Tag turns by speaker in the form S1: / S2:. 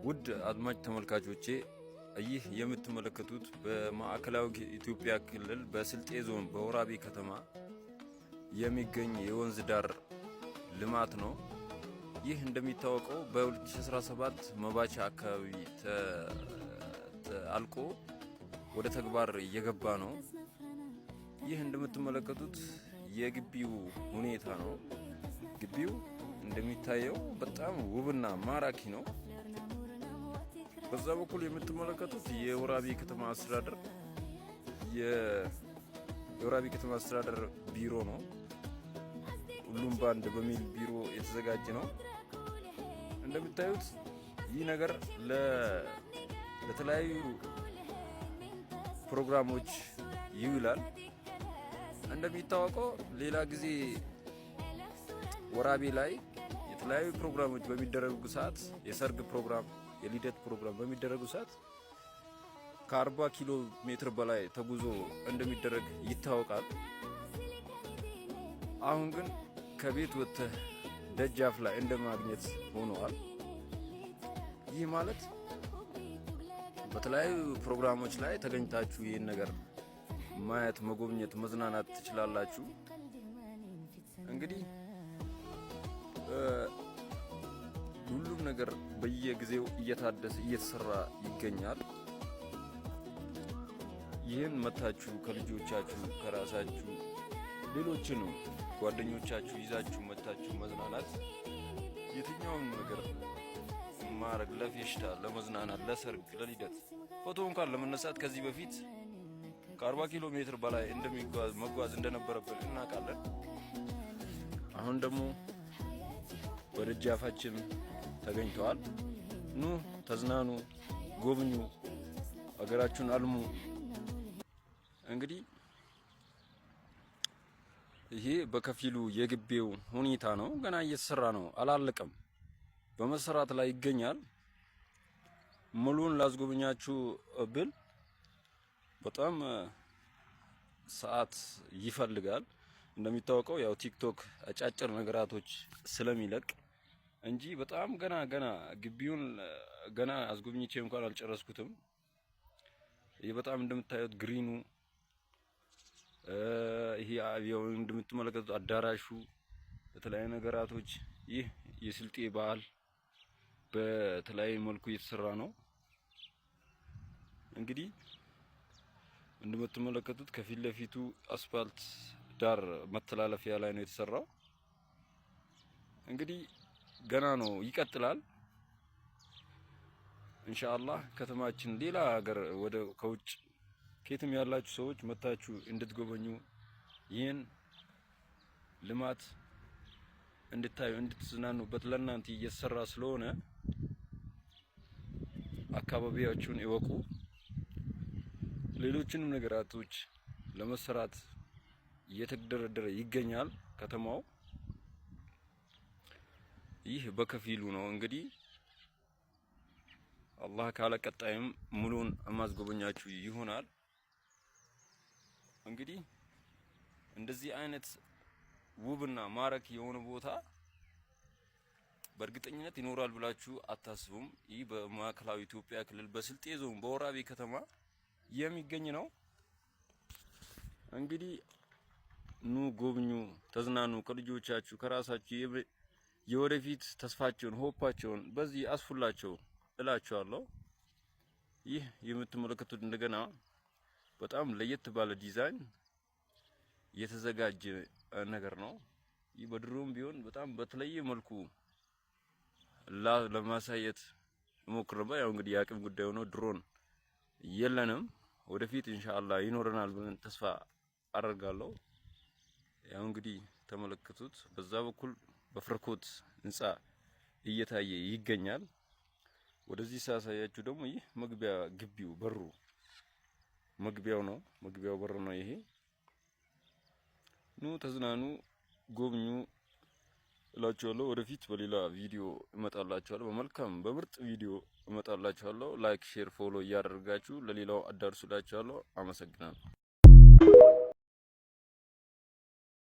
S1: ውድ አድማጭ ተመልካቾቼ ይህ የምትመለከቱት በማዕከላዊ ኢትዮጵያ ክልል በስልጤ ዞን በወራቤ ከተማ የሚገኝ የወንዝ ዳር ልማት ነው። ይህ እንደሚታወቀው በ2017 መባቻ አካባቢ አልቆ ወደ ተግባር እየገባ ነው። ይህ እንደምትመለከቱት የግቢው ሁኔታ ነው። ግቢው እንደሚታየው በጣም ውብና ማራኪ ነው። በዛ በኩል የምትመለከቱት የወራቤ ከተማ አስተዳደር ቢሮ ነው። ሁሉም ባንድ በሚል ቢሮ የተዘጋጀ ነው። እንደምታዩት ይህ ነገር ለተለያዩ ፕሮግራሞች ይውላል። እንደሚታወቀው ሌላ ጊዜ ወራቤ ላይ የተለያዩ ፕሮግራሞች በሚደረጉ ሰዓት የሰርግ ፕሮግራም፣ የልደት ፕሮግራም በሚደረጉ ሰዓት ከ40 ኪሎ ሜትር በላይ ተጉዞ እንደሚደረግ ይታወቃል። አሁን ግን ከቤት ወጥተህ ደጃፍ ላይ እንደማግኘት ሆኗል። ይህ ማለት በተለያዩ ፕሮግራሞች ላይ ተገኝታችሁ ይህን ነገር ማየት፣ መጎብኘት፣ መዝናናት ትችላላችሁ። እንግዲህ ሁሉም ነገር በየጊዜው እየታደሰ እየተሰራ ይገኛል። ይህን መታችሁ ከልጆቻችሁ ከራሳችሁ ሌሎችንም ጓደኞቻችሁ ይዛችሁ መታችሁ መዝናናት፣ የትኛውም ነገር ማረግ፣ ለፌሽታ፣ ለመዝናናት፣ ለሰርግ፣ ለልደት ፎቶ እንኳን ለመነሳት ከዚህ በፊት ከ40 ኪሎ ሜትር በላይ መጓዝ እንደነበረብን እናውቃለን። አሁን ደግሞ በደጃፋችን ተገኝተዋል። ኑ ተዝናኑ፣ ጎብኙ፣ ሀገራችሁን አልሙ። እንግዲህ ይሄ በከፊሉ የግቢው ሁኔታ ነው። ገና እየተሰራ ነው፣ አላለቀም፣ በመሰራት ላይ ይገኛል። ሙሉን ላስጎብኛችሁ ብል በጣም ሰዓት ይፈልጋል። እንደሚታወቀው ያው ቲክቶክ አጫጭር ነገራቶች ስለሚለቅ እንጂ በጣም ገና ግቢውን ገና አስጎብኝቼ እንኳን አልጨረስኩትም። ይሄ በጣም እንደምታዩት ግሪኑ፣ ይሄ ያው እንደምትመለከቱት አዳራሹ፣ በተለያዩ ነገራቶች ይህ የስልጤ ባህል በተለያየ መልኩ እየተሰራ ነው። እንግዲህ እንደምትመለከቱት ከፊት ለፊቱ አስፋልት ዳር መተላለፊያ ላይ ነው የተሰራው። እንግዲህ ገና ነው፣ ይቀጥላል። ኢንሻአላህ ከተማችን ሌላ ሀገር ከውጭ ከየትም ያላችሁ ሰዎች መታችሁ እንድትጎበኙ ይህን ልማት እንድታዩ እንድትዝናኑበት ለእናንተ እየተሰራ ስለሆነ አካባቢያችሁን ይወቁ። ሌሎችንም ነገራቶች ለመሰራት እየተደረደረ ይገኛል ከተማው። ይህ በከፊሉ ነው። እንግዲህ አላህ ካለ ቀጣይም ሙሉን ማስጎበኛችሁ ይሆናል። እንግዲህ እንደዚህ አይነት ውብና ማራኪ የሆነ ቦታ በእርግጠኝነት ይኖራል ብላችሁ አታስቡም። ይህ በማዕከላዊ ኢትዮጵያ ክልል በስልጤ ዞን በወራቤ ከተማ የሚገኝ ነው። እንግዲህ ኑ ጎብኙ፣ ተዝናኑ፣ ከልጆቻችሁ ከራሳችሁ የወደፊት ተስፋቸውን ሆፓቸውን በዚህ አስፉላቸው እላችኋለሁ። ይህ የምትመለከቱት እንደገና በጣም ለየት ባለ ዲዛይን የተዘጋጀ ነገር ነው። ይህ በድሮም ቢሆን በጣም በተለየ መልኩ ለማሳየት ሞክር ነበር። ያው እንግዲህ የአቅም ጉዳይ ሆኖ ድሮን የለንም። ወደፊት ኢንሻአላህ ይኖረናል ብለን ተስፋ አደርጋለሁ። ያው እንግዲህ ተመለከቱት። በዛ በኩል በፍርኮት ህንጻ እየታየ ይገኛል። ወደዚህ ሳሳያችሁ ደግሞ ይህ መግቢያ ግቢው በሩ መግቢያው ነው። መግቢያው በር ነው ይሄ። ኑ ተዝናኑ፣ ጎብኙ እላችኋለሁ። ወደፊት በሌላ ቪዲዮ እመጣላችኋለሁ። በመልካም በምርጥ ቪዲዮ እመጣላችኋለሁ። ላይክ፣ ሼር፣ ፎሎ እያደረጋችሁ ለሌላው አዳርሱላችኋለሁ። አመሰግናለሁ።